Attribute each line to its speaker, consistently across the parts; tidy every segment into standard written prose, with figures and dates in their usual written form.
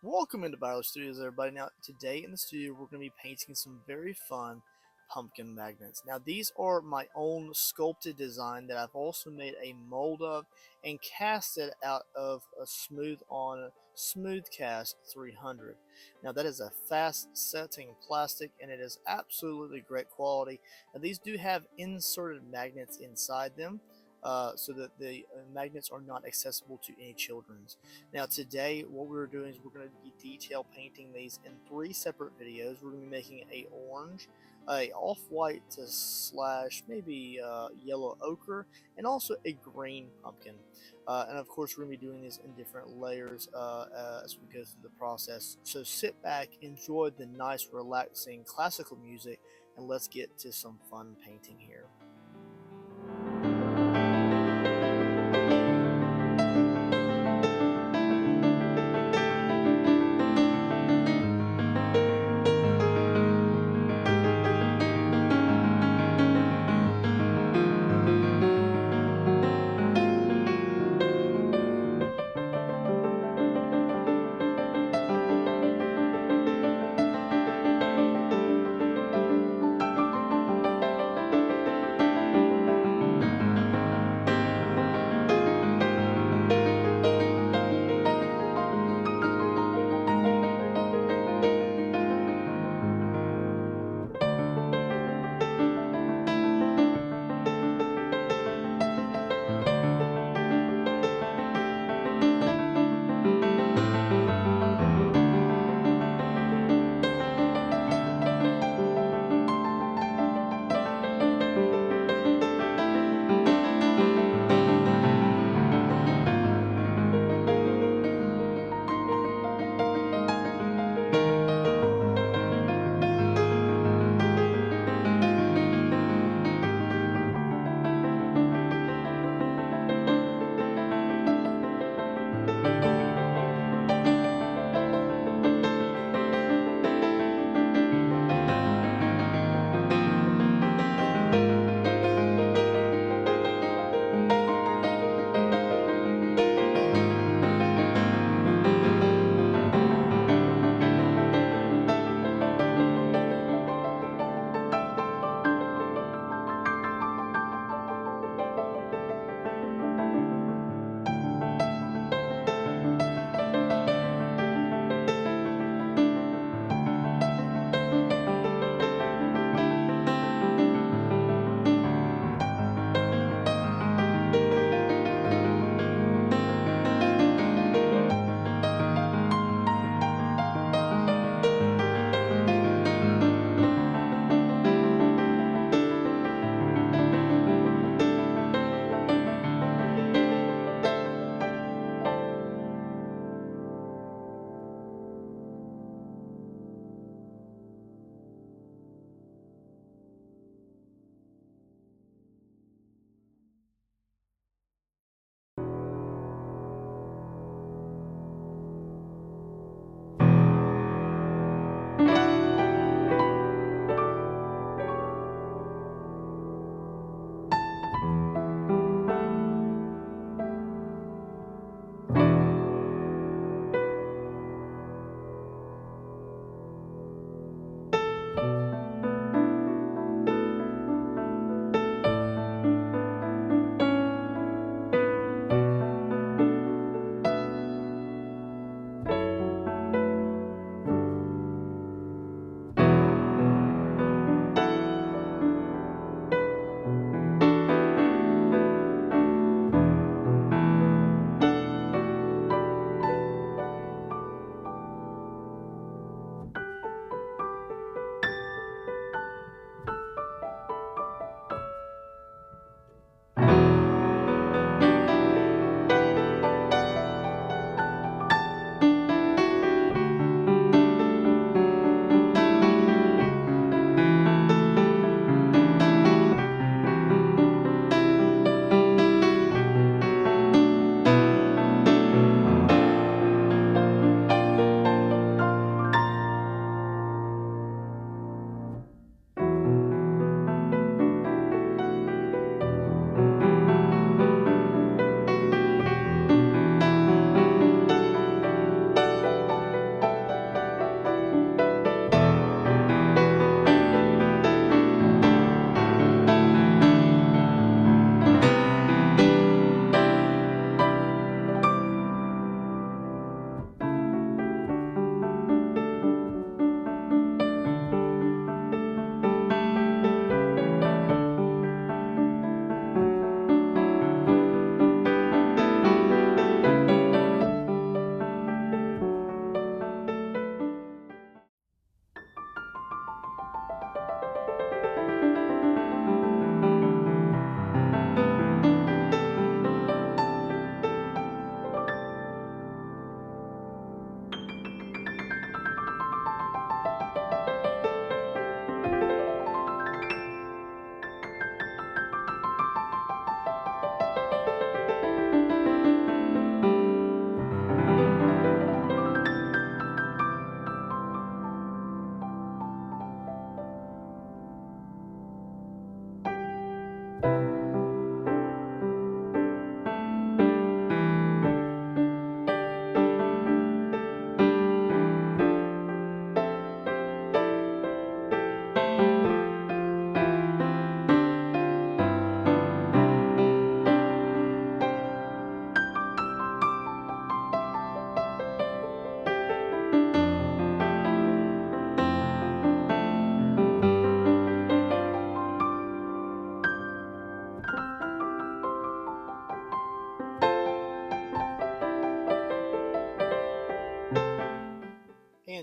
Speaker 1: Welcome into Bio Studios, everybody. Now, today in the studio, we're going to be painting some very fun pumpkin magnets. Now, these are my own sculpted design that I've also made a mold of and cast it out of a smooth cast 300. Now, that is a fast setting plastic and it is absolutely great quality. Now, these do have inserted magnets inside them. So that the magnets are not accessible to any children's. Now today what we're doing is we're going to be detail painting these in 3 separate videos. We're going to be making a orange, a off-white to slash maybe yellow ochre, and also a green pumpkin. And of course we're going to be doing these in different layers as we go through the process. So sit back, enjoy the nice relaxing classical music, and let's get to some fun painting here.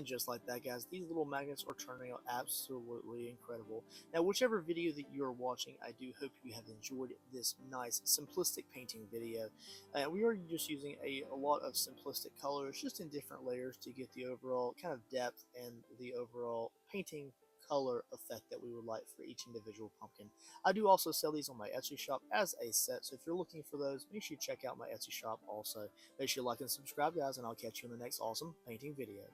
Speaker 1: And just like that, guys, these little magnets are turning out absolutely incredible. Now, whichever video that you're watching, I do hope you have enjoyed this nice simplistic painting video. We are just using a lot of simplistic colors just in different layers to get the overall kind of depth and the overall painting color effect that we would like for each individual pumpkin. I do also sell these on my Etsy shop as a set, so if you're looking for those, make sure you check out my Etsy shop also. Make sure you like and subscribe, guys, and I'll catch you in the next awesome painting video.